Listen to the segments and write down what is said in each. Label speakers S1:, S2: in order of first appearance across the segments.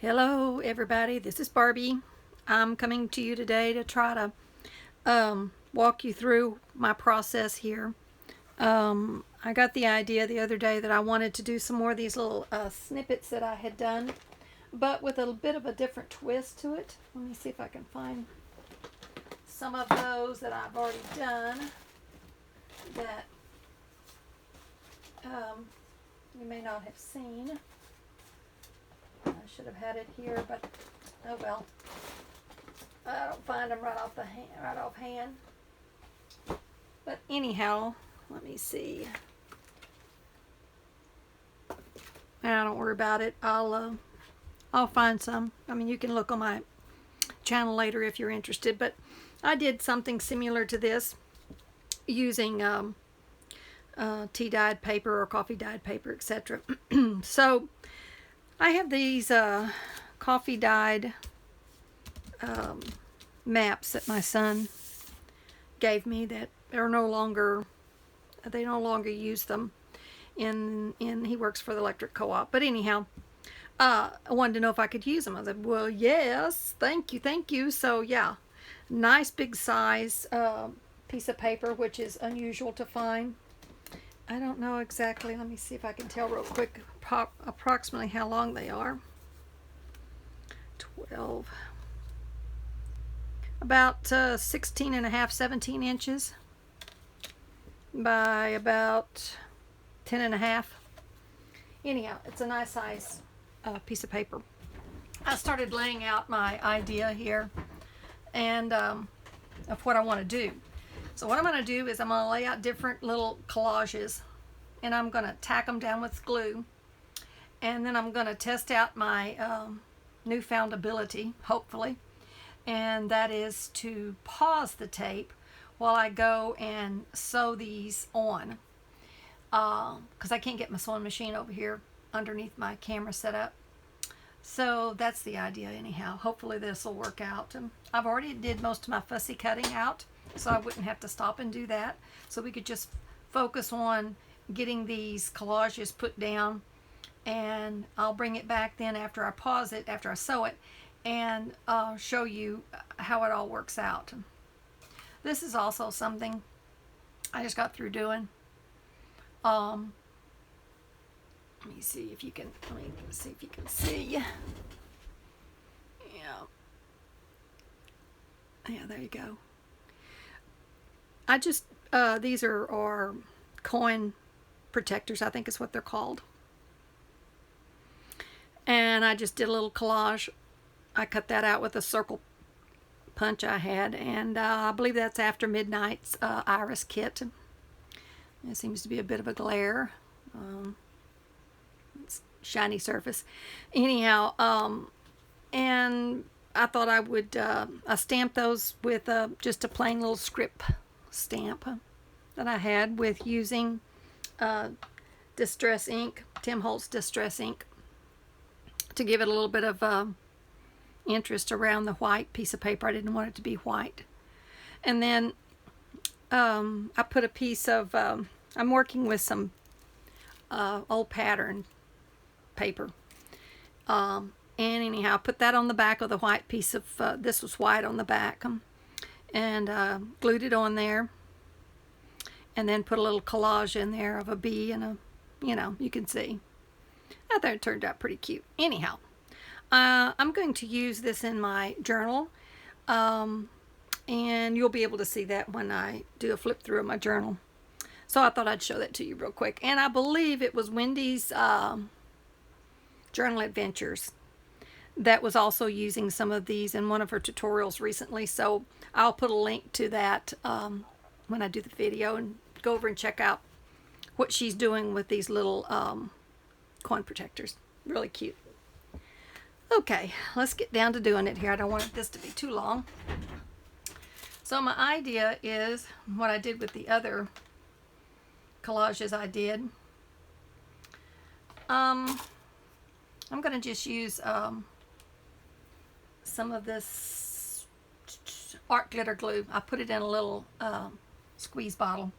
S1: Hello everybody, this is Barbie. I'm coming to you today to try to walk you through my process here. I got the idea the other day that I wanted to do some more of these little snippets that I had done, but with a bit of a different twist to it. Let me see if I can find some of those that I've already done that you may not have seen. I should have had it here, but oh well. I don't find them right offhand. But anyhow, let me see. Don't worry about it. I'll find some. I mean, you can look on my channel later if you're interested. But I did something similar to this using tea dyed paper or coffee dyed paper, etc. So I have these coffee dyed maps that my son gave me that are no longer use them in he works for the electric co-op. But anyhow, I wanted to know if I could use them. I said, well, yes, thank you. So yeah, nice big size piece of paper, which is unusual to find. I don't know exactly. Let me see if I can tell real quick approximately how long they are. 12. About 16 and a half, 17 inches by about 10 and a half. Anyhow, it's a nice size piece of paper. I started laying out my idea here and of what I want to do. So what I'm going to do is I'm going to lay out different little collages, and I'm going to tack them down with glue, and then I'm going to test out my newfound ability, hopefully, and that is to pause the tape while I go and sew these on, because I can't get my sewing machine over here underneath my camera setup. So that's the idea anyhow. Hopefully this will work out. I've already did most of my fussy cutting out, so I wouldn't have to stop and do that. So we could just focus on getting these collages put down, and I'll bring it back then after I pause it, after I sew it, and show you how it all works out. This is also something I just got through doing. Let me see if you can see. Yeah, there you go. I just these are coin protectors, I think is what they're called. And I just did a little collage. I cut that out with a circle punch I had, and I believe that's After Midnight's Iris kit. It seems to be a bit of a glare. It's shiny surface. Anyhow, and I thought I would I stamped those with just a plain little script stamp that I had with using Distress ink, Tim Holtz Distress ink, to give it a little bit of interest around the white piece of paper. I didn't want it to be white. And then I put a piece of I'm working with some old pattern paper, and anyhow, I put that on the back of the white piece of this was white on the back, and glued it on there, and then put a little collage in there of a bee and a, you can see. I thought it turned out pretty cute. Anyhow, I'm going to use this in my journal, and you'll be able to see that when I do a flip through of my journal. So I thought I'd show that to you real quick. And I believe it was Wendy's Journal Adventures that was also using some of these in one of her tutorials recently. So I'll put a link to that when I do the video, and go over and check out what she's doing with these little coin protectors. Really cute. Okay, let's get down to doing it here. I don't want this to be too long. So my idea is what I did with the other collages I did. I'm going to just use some of this art glitter glue. I put it in a little squeeze bottle,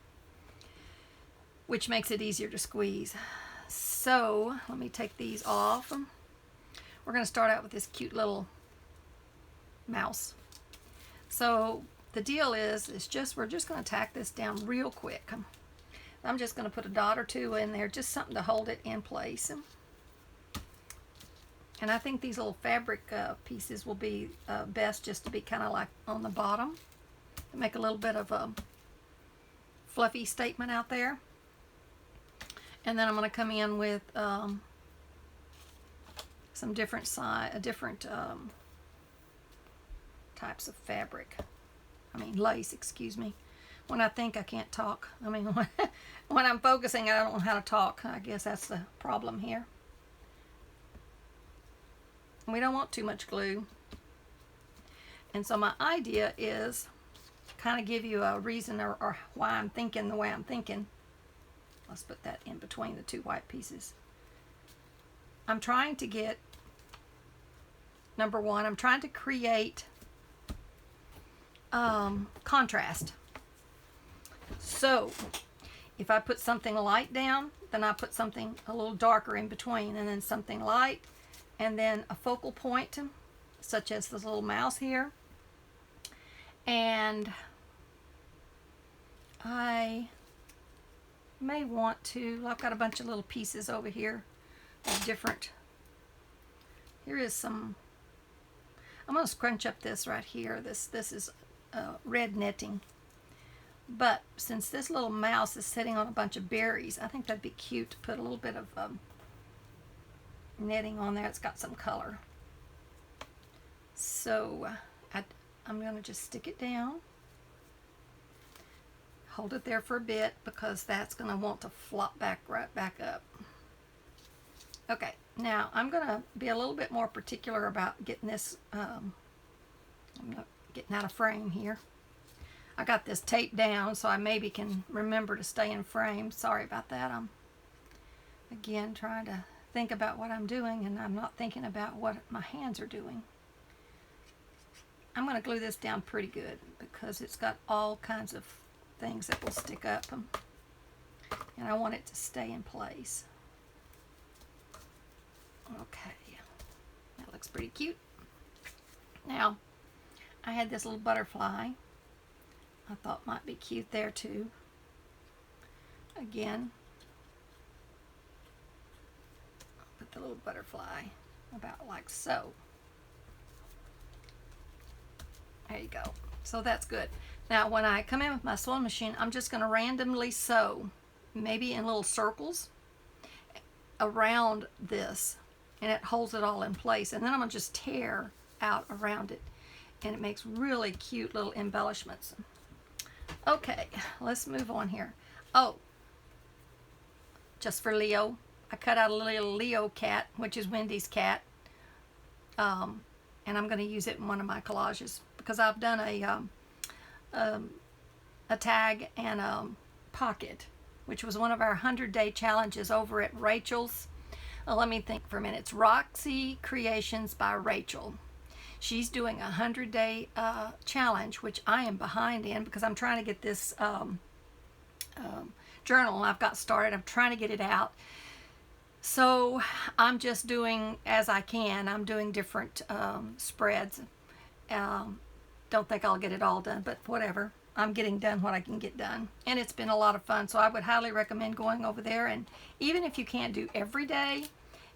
S1: which makes it easier to squeeze. So let me take these off. we're going to start out with this cute little mouse. So the deal is we're just going to tack this down real quick. I'm just going to put a dot or two in there, just something to hold it in place. And I think these little fabric pieces will be best just to be kind of like on the bottom. Make a little bit of a fluffy statement out there. And then I'm going to come in with some different types of fabric. Lace, excuse me. When I think I can't talk. When I'm focusing, I don't know how to talk. I guess that's the problem here. We don't want too much glue. And so my idea is kind of give you a reason or why I'm thinking the way I'm thinking. Let's put that in between the two white pieces. I'm trying to get, number one, I'm trying to create contrast. So if I put something light down, then I put something a little darker in between, and then something light, and then a focal point, such as this little mouse here. And I may want to, I've got a bunch of little pieces over here of different, here is some, I'm going to scrunch up this right here. This is red netting. But since this little mouse is sitting on a bunch of berries, I think that'd be cute to put a little bit of netting on there. It's got some color. So I'm going to just stick it down. Hold it there for a bit because that's going to want to flop right back up. Okay, now I'm going to be a little bit more particular about getting this, I'm not getting out of frame here. I got this taped down so I maybe can remember to stay in frame. Sorry about that. I'm, again, trying to think about what I'm doing, and I'm not thinking about what my hands are doing. I'm going to glue this down pretty good because it's got all kinds of things that will stick up, and I want it to stay in place. Okay, that looks pretty cute. Now, I had this little butterfly I thought might be cute there too. Again, put the little butterfly about like so. There you go. So that's good. Now when I come in with my sewing machine, I'm just going to randomly sew, maybe in little circles around this, and it holds it all in place. And then I'm going to just tear out around it, and it makes really cute little embellishments. Okay, let's move on here. Oh, just for Leo, I cut out a little Leo cat, which is Wendy's cat, and I'm going to use it in one of my collages because I've done a tag and a pocket, which was one of our 100-day challenges over at Rachel's. Let me think for a minute. It's Roxy Creations by Rachel. She's doing a 100-day challenge, which I am behind in because I'm trying to get this journal I've got started. I'm trying to get it out. So I'm just doing as I can. I'm doing different spreads. Don't think I'll get it all done, but whatever. I'm getting done what I can get done. And it's been a lot of fun, so I would highly recommend going over there. And even if you can't do every day,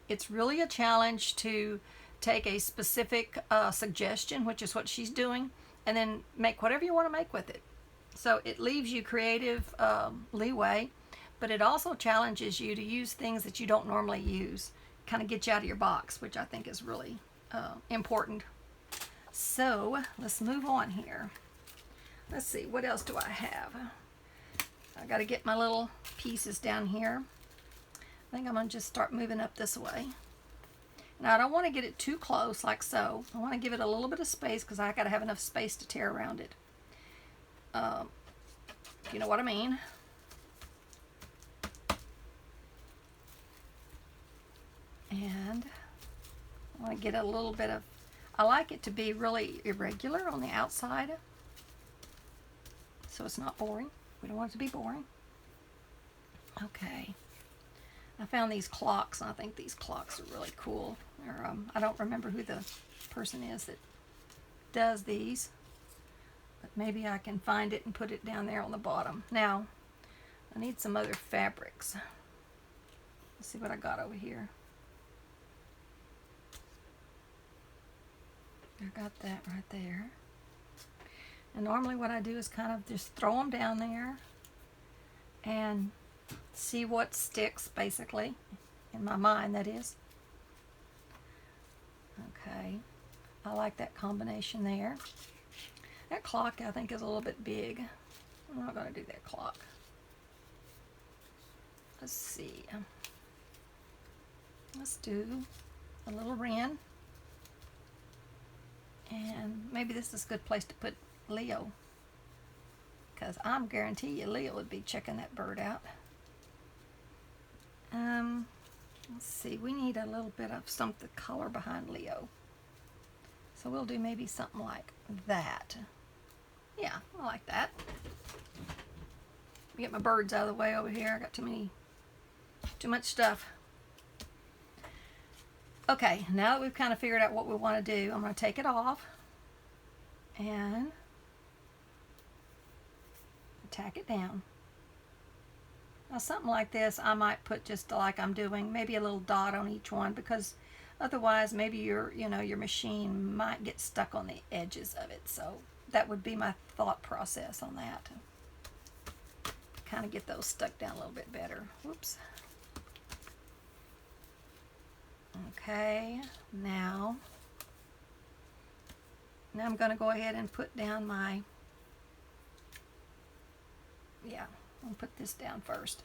S1: it's really a challenge to take a specific suggestion, which is what she's doing, and then make whatever you want to make with it. So it leaves you creative leeway, but it also challenges you to use things that you don't normally use, kind of get you out of your box, which I think is really important. So let's move on here. Let's see, what else do I have? I got to get my little pieces down here. I think I'm going to just start moving up this way. Now, I don't want to get it too close like so. I want to give it a little bit of space because I got to have enough space to tear around it. If you know what I mean. And I want to get a little bit of, I like it to be really irregular on the outside, so it's not boring. We don't want it to be boring. Okay. I found these clocks, and I think these clocks are really cool. Or, I don't remember who the person is that does these, but maybe I can find it and put it down there on the bottom. Now, I need some other fabrics. Let's see what I got over here. I got that right there. And normally what I do is kind of just throw them down there and see what sticks, basically. In my mind, that is. Okay. I like that combination there. That clock, I think, is a little bit big. I'm not going to do that clock. Let's see. Let's do a little wren. And maybe this is a good place to put Leo, because I'm guarantee you Leo would be checking that bird out. Let's see, we need a little bit of something color behind Leo. So we'll do maybe something like that. Yeah, I like that. Get my birds out of the way over here. I got too much stuff. Okay, now that we've kind of figured out what we want to do, I'm going to take it off and tack it down. Now something like this I might put just like I'm doing, maybe a little dot on each one, because otherwise maybe your machine might get stuck on the edges of it. So that would be my thought process on that. Kind of get those stuck down a little bit better. Whoops. Okay, now I'm going to go ahead and put down my, I'll put this down first.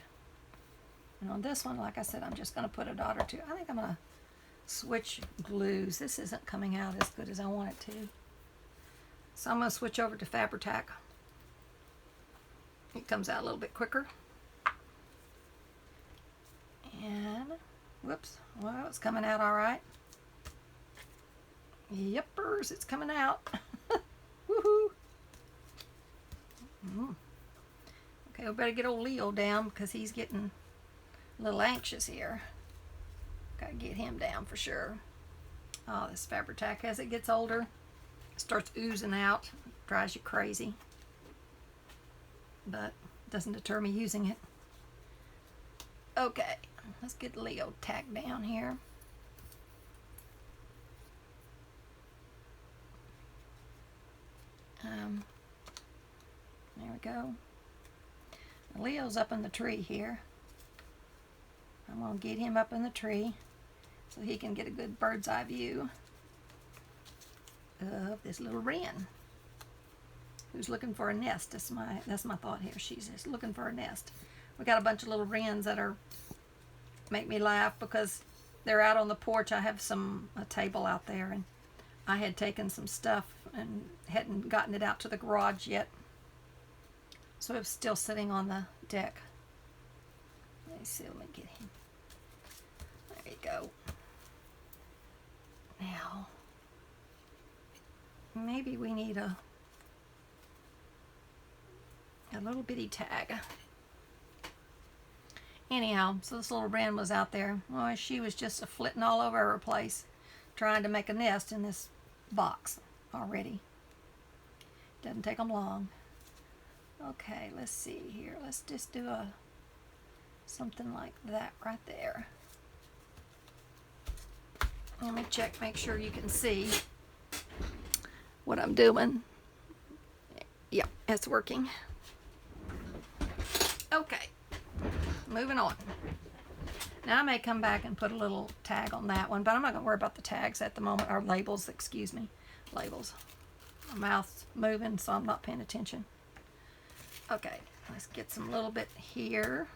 S1: And on this one, like I said, I'm just going to put a dot or two. I think I'm going to switch glues. This isn't coming out as good as I want it to. So I'm going to switch over to Fabri-Tac. It comes out a little bit quicker. And, whoops, well, it's coming out all right. Yepers, it's coming out. Woohoo! Okay, we better get old Leo down because he's getting a little anxious here. Gotta get him down for sure. Oh, this Fabri-Tac, as it gets older, it starts oozing out. Drives you crazy. But it doesn't deter me using it. Okay, let's get Leo tacked down here. There we go. Leo's up in the tree here. I'm going to get him up in the tree so he can get a good bird's eye view of this little wren who's looking for a nest. That's my thought here. She's just looking for a nest. We got a bunch of little wrens that make me laugh because they're out on the porch. I have a table out there, and I had taken some stuff and hadn't gotten it out to the garage yet. So it's still sitting on the deck. Let me see, let me get him. There you go. Now, maybe we need a little bitty tag. Anyhow, so this little wren was out there. Well, she was just flitting all over her place, trying to make a nest in this box already. Doesn't take them long. Okay, let's see here. Let's just do something like that right there. Let me check, make sure you can see what I'm doing. Yep, it's working. Okay, moving on. Now I may come back and put a little tag on that one, but I'm not going to worry about the tags at the moment, or labels, excuse me. Labels. My mouth's moving, so I'm not paying attention. Okay, let's get some little bit here.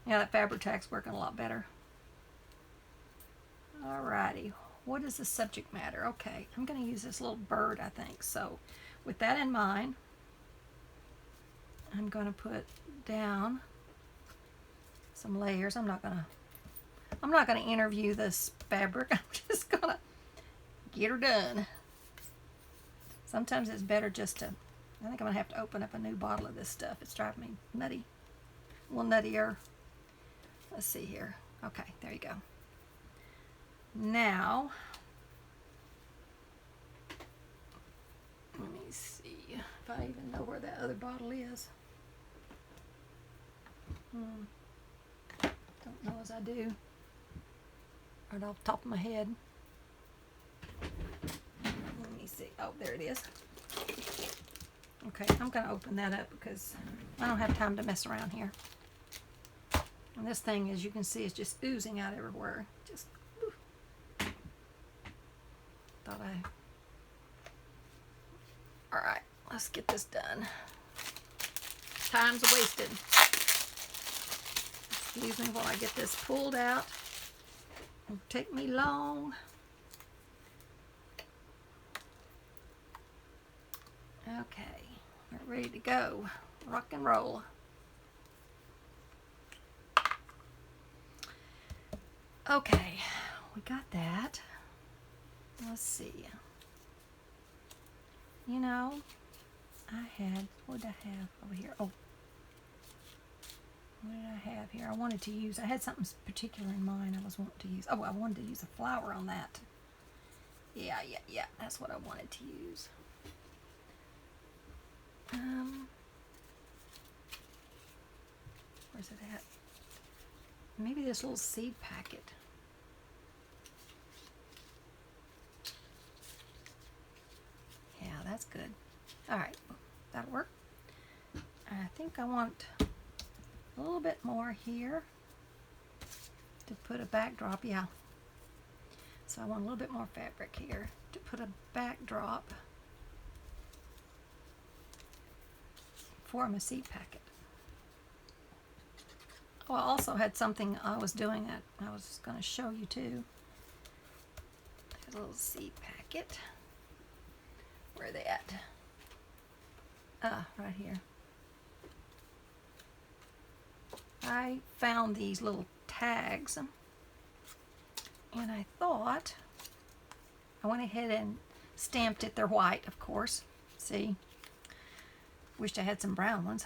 S1: Yeah, that Fabri-Tac's working a lot better. Alrighty, what is the subject matter? Okay, I'm going to use this little bird, I think. So, with that in mind, I'm going to put down some layers. I'm not going to interview this fabric. I'm just going to get her done. Sometimes it's better just to, I think I'm going to have to open up a new bottle of this stuff. It's driving me nutty. A little nuttier. let's see here. Okay, there you go. Now, let me see if I even know where that other bottle is. Don't know as I do. Right off the top of my head. Let me see. Oh, there it is. Okay, I'm going to open that up because I don't have time to mess around here. And this thing, as you can see, is just oozing out everywhere. Just, whew. Thought I... Alright, let's get this done. Time's wasted. Excuse me while I get this pulled out. It won't take me long. Okay, we're ready to go. Rock and roll. Okay, we got that. Let's see. You know, what did I have over here? Oh, what did I have here? I wanted to use, I had something particular in mind I was wanting to use. Oh, I wanted to use a flower on that. Yeah, that's what I wanted to use. Where's it at? Maybe this little seed packet. Yeah, that's good. Alright, that'll work. I think I want a little bit more here to put a backdrop. Yeah. So I want a little bit more fabric here to put a backdrop for my seed packet. Oh, I also had something I was doing that I was going to show you too. A little seed packet. Where are they at? Right here. I found these little tags and I thought, I went ahead and stamped it. They're white, of course. See? Wished I had some brown ones.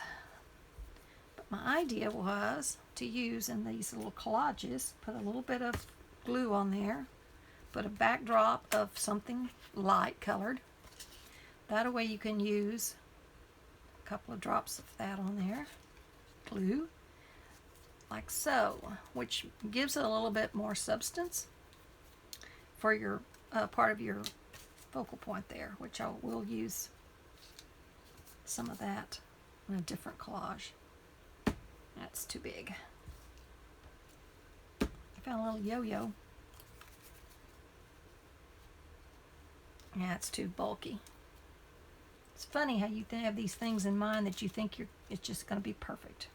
S1: But my idea was to use in these little collages, put a little bit of glue on there, put a backdrop of something light colored. That way you can use a couple of drops of that on there, glue, like so, which gives it a little bit more substance for your part of your focal point there, which I will use some of that in a different collage. That's too big. I found a little yo-yo. Yeah, it's too bulky. It's funny how you have these things in mind that you think it's just going to be perfect,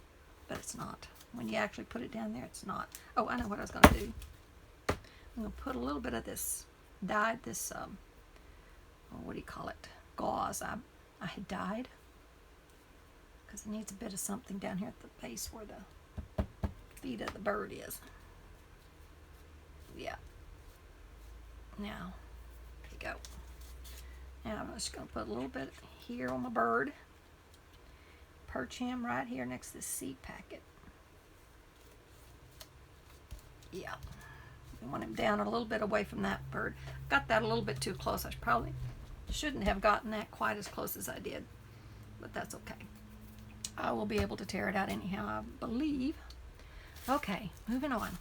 S1: but it's not. When you actually put it down there, it's not. Oh, I know what I was going to do. I'm going to put a little bit of this dyed, this, what do you call it? Gauze I had dyed. Because it needs a bit of something down here at the base where the feet of the bird is. Yeah. Now, there you go. Now I'm just going to put a little bit here on my bird. Perch him right here next to this seed packet. Yeah. We want him down a little bit away from that bird. Got that a little bit too close. I probably shouldn't have gotten that quite as close as I did. But that's okay. I will be able to tear it out anyhow, I believe. Okay, moving on.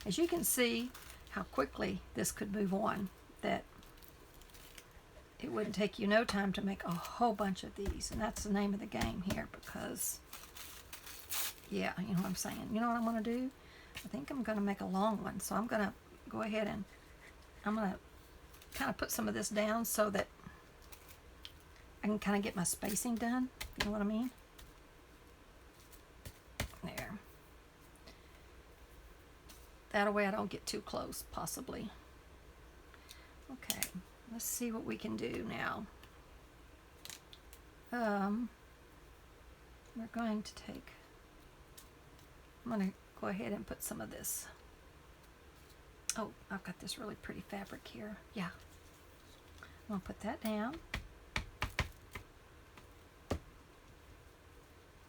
S1: As you can see how quickly this could move on, that it wouldn't take you no time to make a whole bunch of these. And that's the name of the game here because, yeah, you know what I'm saying. You know what I'm going to do? I think I'm going to make a long one. So I'm going to go ahead and I'm going to kind of put some of this down so that I can kind of get my spacing done. You know what I mean? There. That way I don't get too close, possibly. Okay, let's see what we can do now. We're going to take, I'm going to go ahead and put some of this. Oh, I've got this really pretty fabric here. Yeah. I'm going to put that down.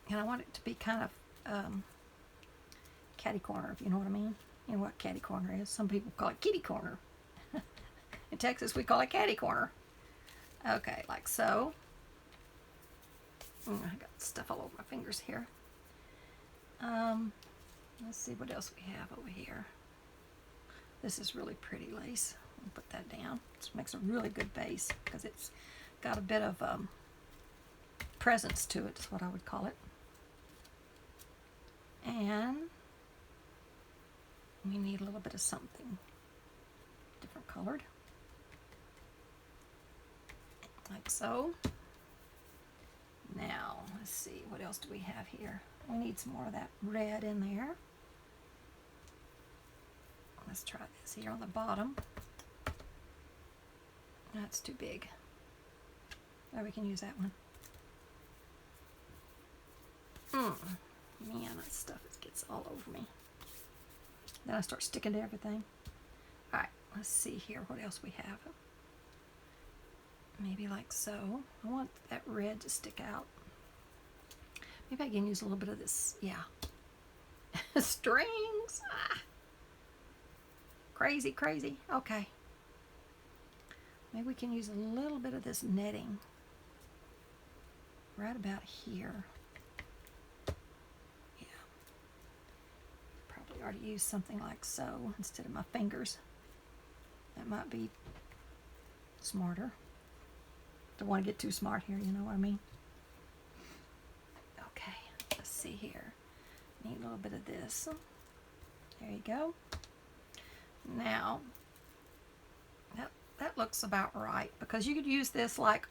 S1: And I want it to be kind of catty corner, if you know what I mean. You know what catty corner is. Some people call it kitty corner. In Texas, we call it catty corner. Okay, like so. I got stuff all over my fingers here. Let's see what else we have over here. This is really pretty lace. I'll put that down. This makes a really good base because it's got a bit of presence to it, is what I would call it. And we need a little bit of something different colored, like so. Now, let's see, what else do we have here? We need some more of that red in there. Let's try this here on the bottom. That's too big. Oh, we can use that one. Man, that stuff gets all over me. Then I start sticking to everything. Alright, let's see here what else we have. Maybe like so. I want that red to stick out. Maybe I can use a little bit of this, yeah. Strings. Ah. Crazy, crazy. Okay. Maybe we can use a little bit of this netting right about here. Yeah. Probably ought to use something like so instead of my fingers. That might be smarter. Don't want to get too smart here, you know what I mean? Okay, let's see here. Need a little bit of this. There you go. Now, that looks about right, because you could use this like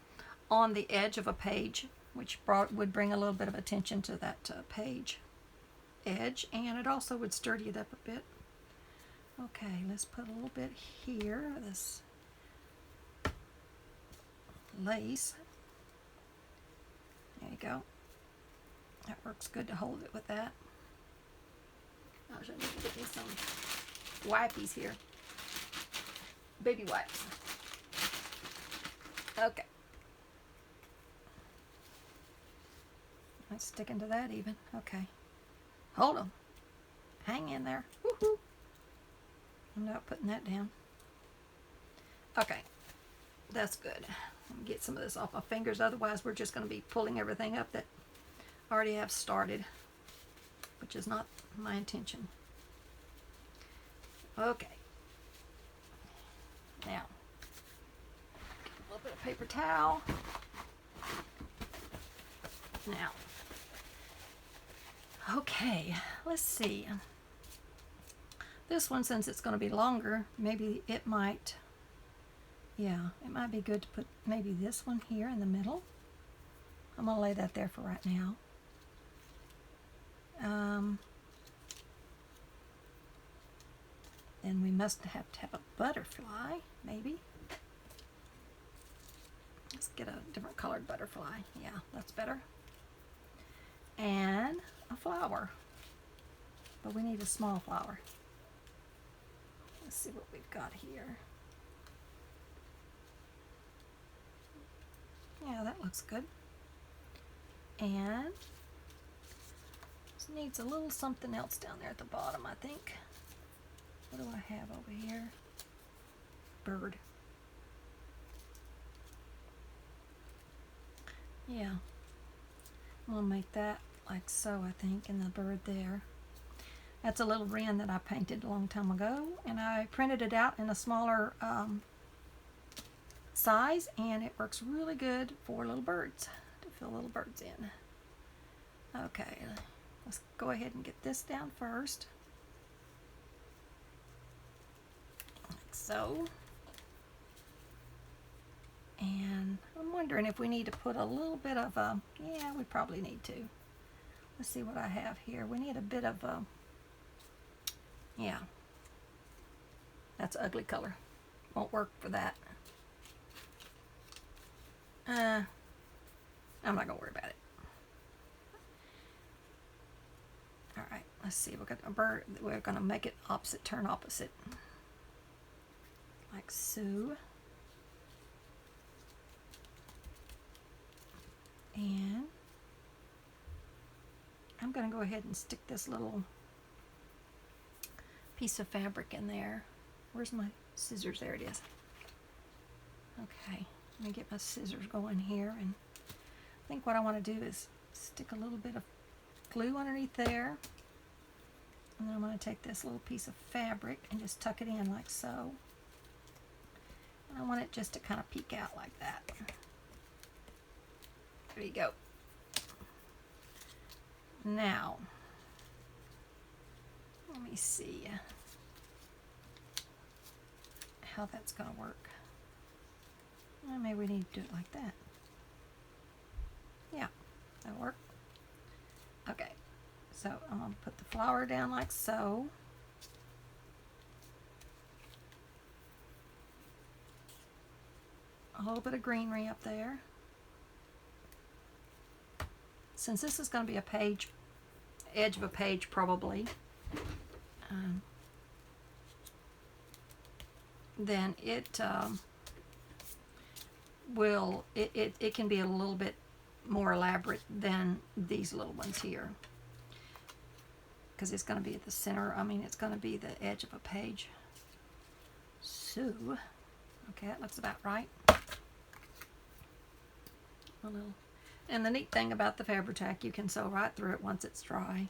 S1: on the edge of a page, which would bring a little bit of attention to that page edge, and it also would sturdy it up a bit. Okay, let's put a little bit here of this lace. There you go. That works good to hold it with that. I should need to get me some wipies here. Baby wipes. Okay. That's sticking to that even. Okay. Hold them. Hang in there. Woohoo. I'm not putting that down. Okay. That's good. Let me get some of this off my fingers. Otherwise, we're just going to be pulling everything up that I already have started, which is not my intention. Okay. Now, get a little bit of paper towel. Now, okay, let's see. This one, since it's going to be longer, maybe it might, yeah, it might be good to put maybe this one here in the middle. I'm going to lay that there for right now. Then we must have to have a butterfly, maybe. Let's get a different colored butterfly. Yeah, that's better. And a flower. But we need a small flower. Let's see what we've got here. Yeah, that looks good. And this needs a little something else down there at the bottom, I think. What do I have over here? Bird. Yeah. I'm going to make that like so, I think, and the bird there. That's a little wren that I painted a long time ago, and I printed it out in a smaller size, and it works really good for little birds, to fill little birds in. Okay, let's go ahead and get this down first. Like so. And I'm wondering if we need to put a little bit of a, yeah, we probably need to. Let's see what I have here. We need a bit of a, yeah, that's an ugly color. Won't work for that. I'm not gonna worry about it. All right, let's see. We've got a bird. We're gonna make it opposite, turn opposite, like so. And I'm going to go ahead and stick this little piece of fabric in there. Where's my scissors? There it is. Okay, let me get my scissors going here, and I think what I want to do is stick a little bit of glue underneath there, and then I'm going to take this little piece of fabric and just tuck it in like so. And I want it just to kind of peek out like that. There you go. Now, let me see how that's going to work. Well, maybe we need to do it like that. Yeah, that'll work. Okay, so I'm going to put the flower down like so. A little bit of greenery up there. Since this is going to be a page, edge of a page probably, then it it can be a little bit more elaborate than these little ones here, because it's going to be at the center. I mean, it's going to be the edge of a page. So, okay, that looks about right. A little. And the neat thing about the Fabri-Tac, you can sew right through it once it's dry.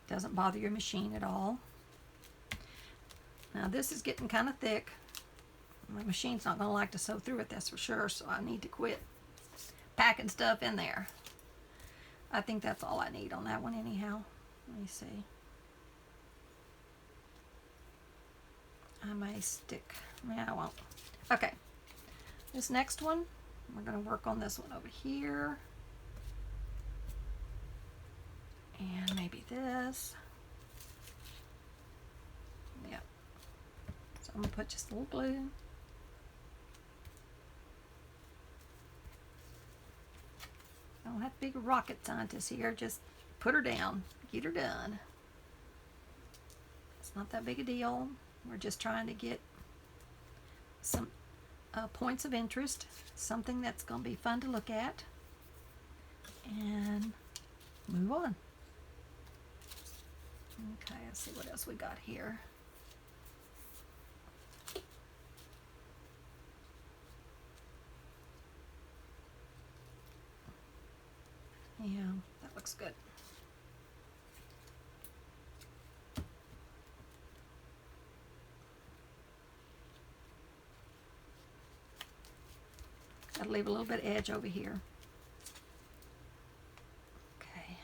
S1: Doesn't bother your machine at all. Now this is getting kind of thick. My machine's not going to like to sew through it, that's for sure, so I need to quit packing stuff in there. I think that's all I need on that one anyhow. Let me see. I may stick. Yeah, I won't. Okay. This next one, we're going to work on this one over here. And maybe this. Yep. So I'm going to put just a little glue. I don't have to be a rocket scientist here. Just put her down. Get her done. It's not that big a deal. We're just trying to get some points of interest. Something that's going to be fun to look at. And move on. Okay, let's see what else we got here. Yeah, that looks good. Gotta leave a little bit of edge over here. Okay.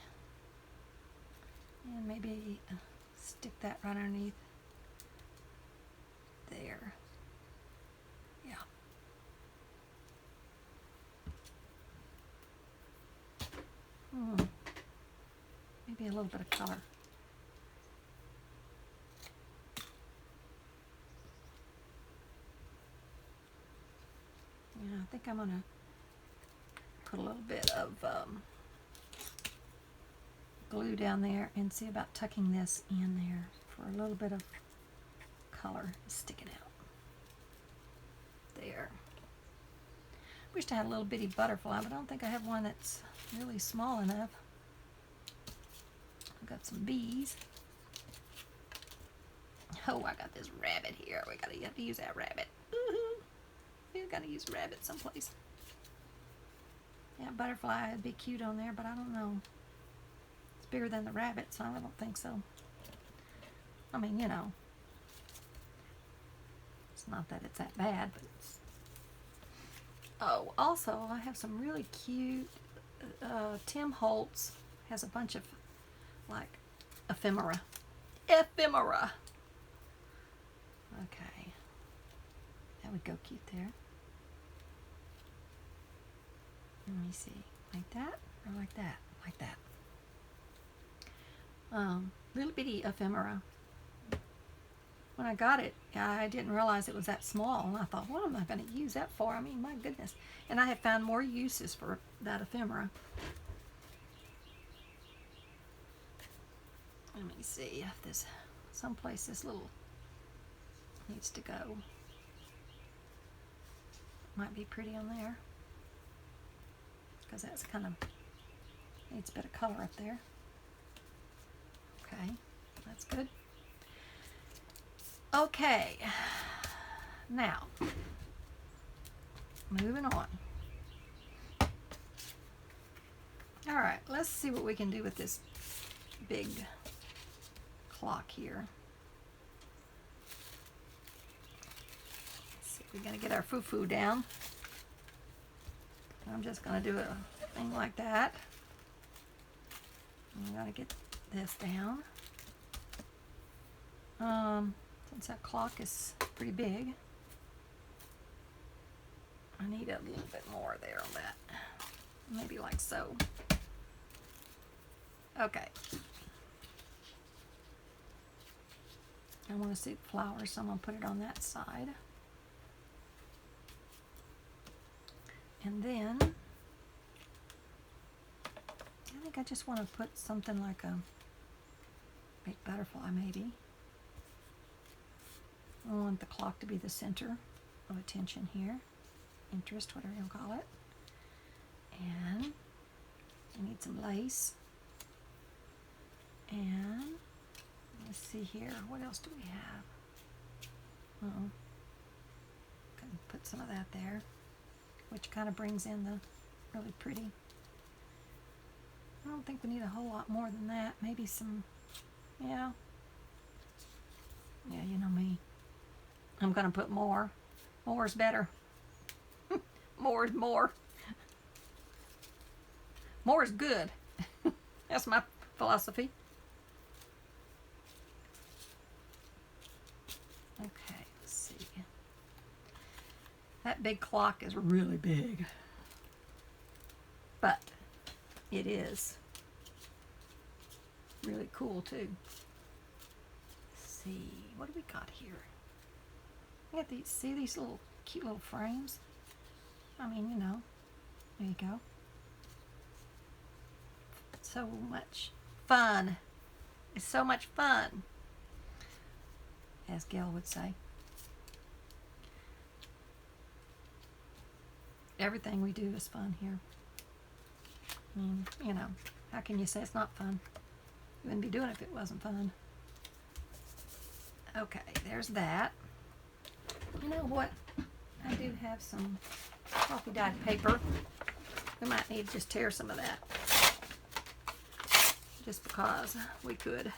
S1: And maybe stick that right underneath there. Yeah. Maybe a little bit of color. Yeah, I think I'm gonna put a little bit of glue down there and see about tucking this in there for a little bit of color sticking out. There. Wished I had a little bitty butterfly, but I don't think I have one that's really small enough. I've got some bees. Oh, I got this rabbit here. You have to use that rabbit. Woohoo! We've got to use a rabbit someplace. Yeah, butterfly would be cute on there, but I don't know. It's bigger than the rabbit, so I don't think so. I mean, you know. It's not that it's that bad, but it's... Oh, also, I have some really cute... Tim Holtz has a bunch of, like, ephemera. Ephemera! Okay. That would go cute there. Let me see. Like that? Or like that? Like that. Little bitty ephemera. When I got it, I didn't realize it was that small. And I thought, what am I going to use that for? I mean, my goodness. And I have found more uses for that ephemera. Let me see if there's someplace this little needs to go. Might be pretty on there. Because that's kind of needs a bit of color up there. Okay, that's good. Okay, now, moving on. All right, let's see what we can do with this big clock here. Let's see if we're gonna get our foo-foo down. I'm just gonna do a thing like that. I'm gonna get this down. Since that clock is pretty big, I need a little bit more there on that. Maybe like so. Okay. I want to see the flowers, so I'm going to put it on that side. And then, I think I just want to put something like a big butterfly maybe. I want the clock to be the center of attention here. Interest, whatever you'll call it. And I need some lace. And let's see here, what else do we have? Can put some of that there, which kind of brings in the really pretty. I don't think we need a whole lot more than that. Maybe some, yeah, you know me. I'm gonna put more. More is better. More is more. More is good. That's my philosophy. Okay, let's see. That big clock is really big. But it is really cool too. Let's see, what do we got here? We got these, see these little cute little frames? I mean, you know, there you go. So much fun. It's so much fun, as Gail would say. Everything we do is fun here. I mean, you know, how can you say it's not fun? You wouldn't be doing it if it wasn't fun. Okay, there's that. You know what? I do have some coffee dyed paper. We might need to just tear some of that. Just because we could.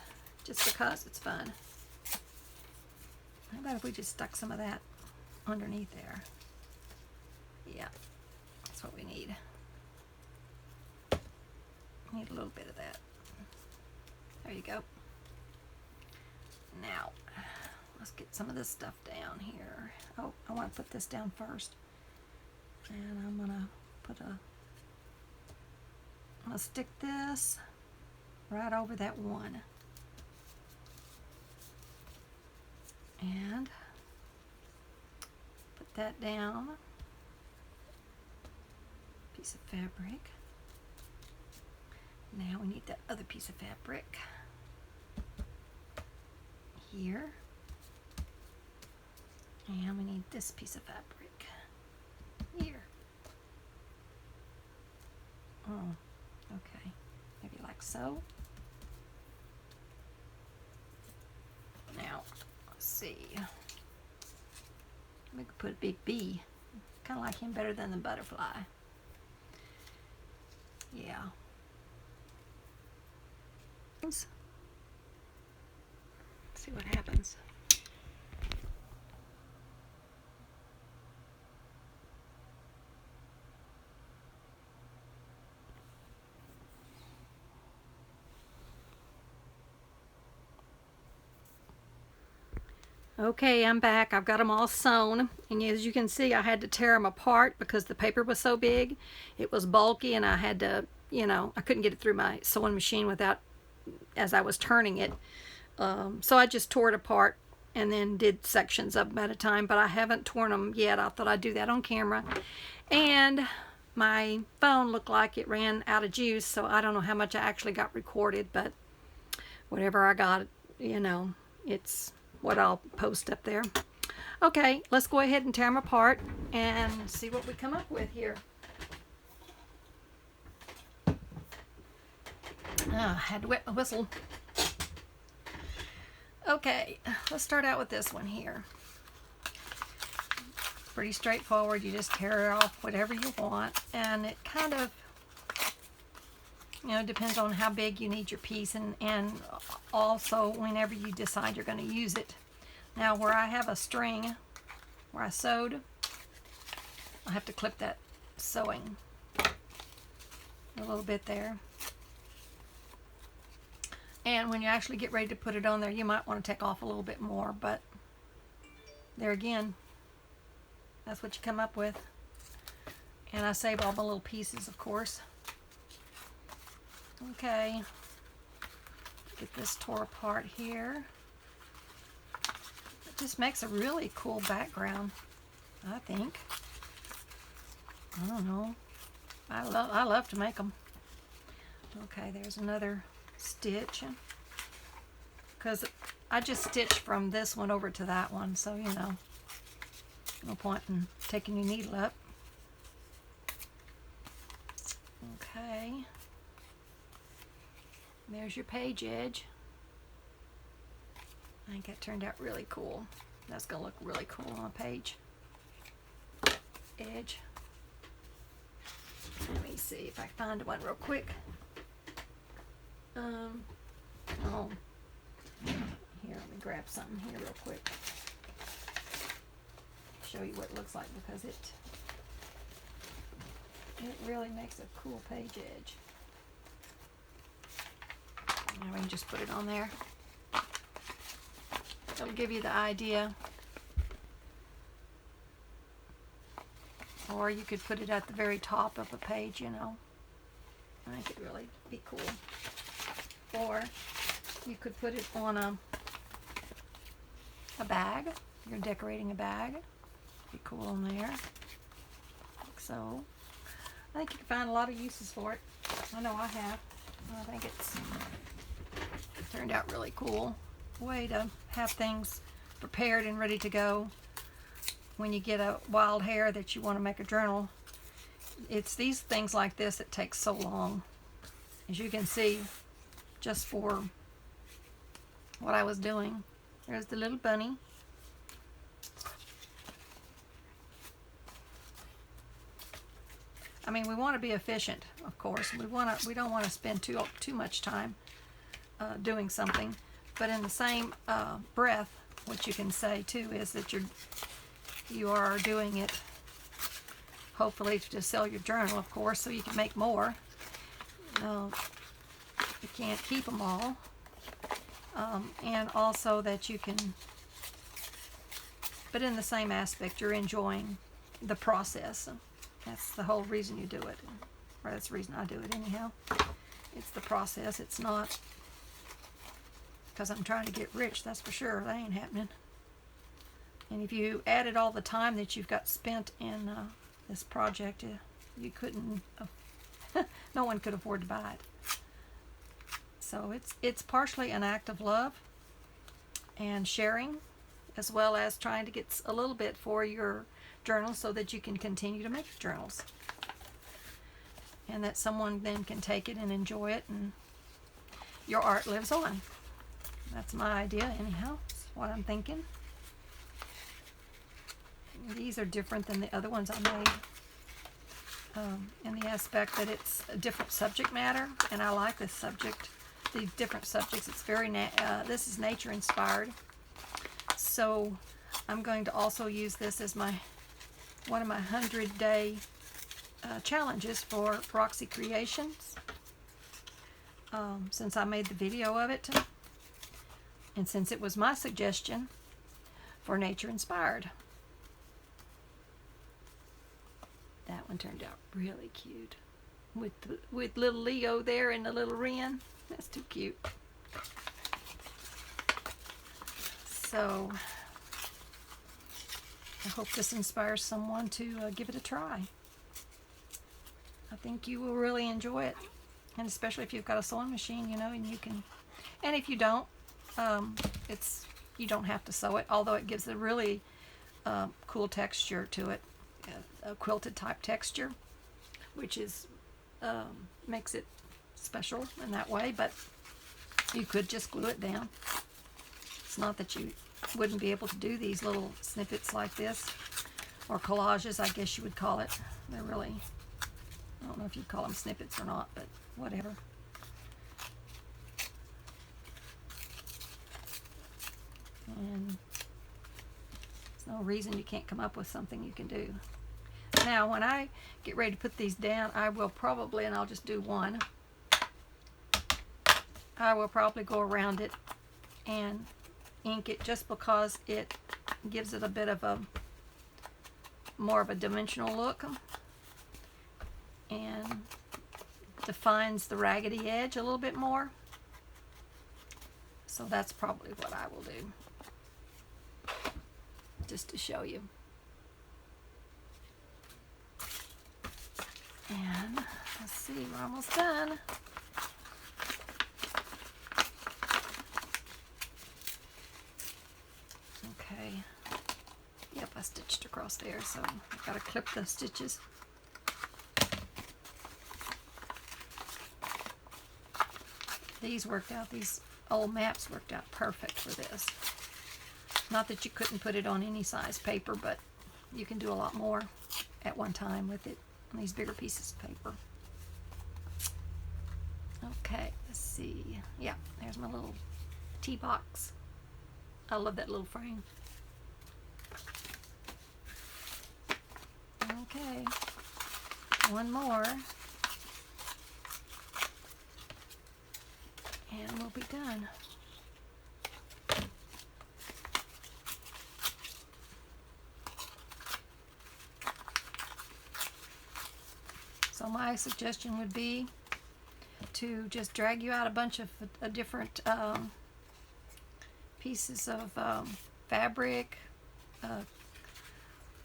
S1: Just because it's fun. How about if we just stuck some of that underneath there? Yeah, that's what we need. Need a little bit of that. There you go. Now, let's get some of this stuff down here. Oh, I want to put this down first. And I'm gonna stick this right over that one. And put that down. Piece of fabric. Now we need that other piece of fabric here. And we need this piece of fabric here. Oh, okay. Maybe like so. Now, let's see. We could put a big bee. Kind of like him better than the butterfly. Yeah. Let's see what happens. Okay, I'm back. I've got them all sewn, and as you can see, I had to tear them apart because the paper was so big. It was bulky, and I had to, you know, I couldn't get it through my sewing machine without, as I was turning it. So I just tore it apart and then did sections of them at a time, but I haven't torn them yet. I thought I'd do that on camera. And my phone looked like it ran out of juice, so I don't know how much I actually got recorded, but whatever I got, you know, it's what I'll post up there. Okay, let's go ahead and tear them apart and see what we come up with here. I had to wet my whistle. Okay, let's start out with this one here. Pretty straightforward. You just tear off whatever you want, and it kind of, you know, depends on how big you need your piece, and also whenever you decide you're going to use it. Now, where I have a string where I sewed, I have to clip that sewing a little bit there. And when you actually get ready to put it on there, you might want to take off a little bit more, but there again, that's what you come up with. And I save all my little pieces, of course. Okay, get this tore apart here. It just makes a really cool background, I think. I don't know. I love to make them. Okay, there's another stitch, because I just stitched from this one over to that one, so you know, no point in taking your needle up. Okay, there's your page edge. I think that turned out really cool. That's gonna look really cool on a page edge. Let me see if I find one real quick. Oh, here, let me grab something here real quick. Show you what it looks like, because it really makes a cool page edge. Now we can just put it on there. It'll give you the idea. Or you could put it at the very top of a page, you know. I think it'd really be cool. Or you could put it on a bag. You're decorating a bag. Be cool on there. Like so. I think you can find a lot of uses for it. I know I have. I think it turned out really cool. Way to have things prepared and ready to go when you get a wild hair that you want to make a journal. It's these things like this that take so long. As you can see, just for what I was doing. There's the little bunny. I mean, we want to be efficient, of course. We don't want to spend too much time doing something. But in the same breath, what you can say too is that you are doing it hopefully to sell your journal, of course, so you can make more. You can't keep them all. And also that you can, but in the same aspect, you're enjoying the process. That's the whole reason you do it. Or that's the reason I do it anyhow. It's the process. It's not because I'm trying to get rich, that's for sure. That ain't happening. And if you added all the time that you've got spent in this project, you couldn't, no one could afford to buy it. So it's partially an act of love and sharing, as well as trying to get a little bit for your journal so that you can continue to make journals. And that someone then can take it and enjoy it, and your art lives on. That's my idea anyhow. That's what I'm thinking. These are different than the other ones I made. In the aspect that it's a different subject matter, and I like this subject. These different subjects. It's very this is nature inspired. So I'm going to also use this as one of my 100-day challenges for Roxy Creations. Since I made the video of it, and since it was my suggestion for nature inspired. That one turned out really cute with little Leo there and the little wren. That's too cute. So I hope this inspires someone to give it a try. I think you will really enjoy it, and especially if you've got a sewing machine, you know, and you can. And if you don't, you don't have to sew it. Although it gives a really cool texture to it, a quilted type texture, which is makes it special in that way. But you could just glue it down. It's not that you wouldn't be able to do these little snippets like this, or collages, I guess you would call it. They're really, I don't know if you'd call them snippets or not, but whatever. And there's no reason you can't come up with something you can do. Now, when I get ready to put these down, I will probably, and I'll just do one, I will probably go around it and ink it, just because it gives it a bit of a more of a dimensional look and defines the raggedy edge a little bit more. So that's probably what I will do, just to show you. And let's see, we're almost done. Okay. Yep, I stitched across there, so I've got to clip the stitches. These worked out, these old maps worked out perfect for this. Not that you couldn't put it on any size paper, but you can do a lot more at one time with it on these bigger pieces of paper. Okay, let's see. Yeah, there's my little tea box. I love that little frame. Okay, one more, and we'll be done. So my suggestion would be to just drag you out a bunch of different pieces of fabric,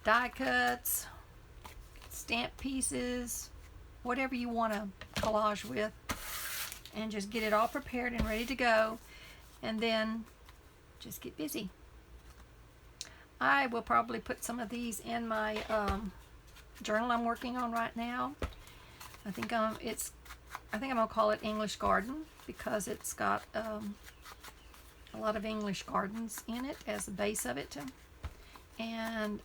S1: die cuts, stamp pieces, whatever you want to collage with, and just get it all prepared and ready to go, and then just get busy. I will probably put some of these in my journal I'm working on right now. I think I'm gonna call it English Garden, because it's got a lot of English gardens in it as the base of it, and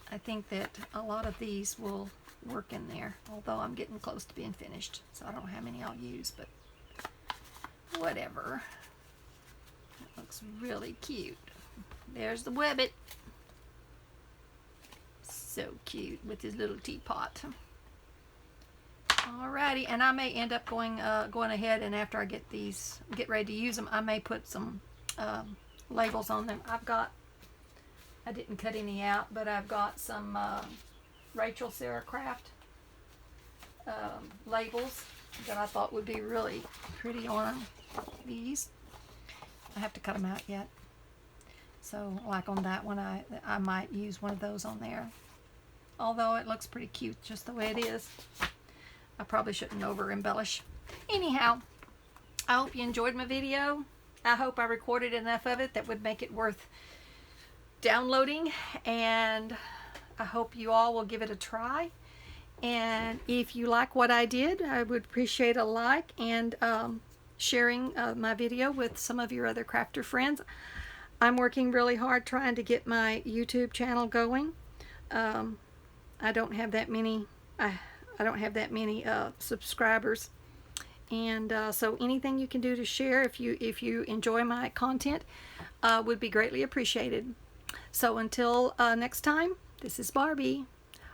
S1: I think that a lot of these will work in there, although I'm getting close to being finished, so I don't know how many I'll use, but whatever. That looks really cute. There's the Webbit. So cute with his little teapot. Alrighty, and I may end up going ahead, and after I get ready to use them, I may put some labels on them. I didn't cut any out, but I've got some Rachel Sarah Craft labels that I thought would be really pretty on these. I have to cut them out yet. So like on that one, I might use one of those on there. Although it looks pretty cute just the way it is. I probably shouldn't over embellish. Anyhow, I hope you enjoyed my video. I hope I recorded enough of it that would make it worth downloading, and I hope you all will give it a try. And if you like what I did, I would appreciate a like and sharing my video with some of your other crafter friends. I'm working really hard trying to get my YouTube channel going. I don't have that many subscribers, and so anything you can do to share if you enjoy my content would be greatly appreciated. So until next time, this is Barbie.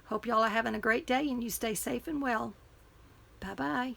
S1: Hope y'all are having a great day and you stay safe and well. Bye bye.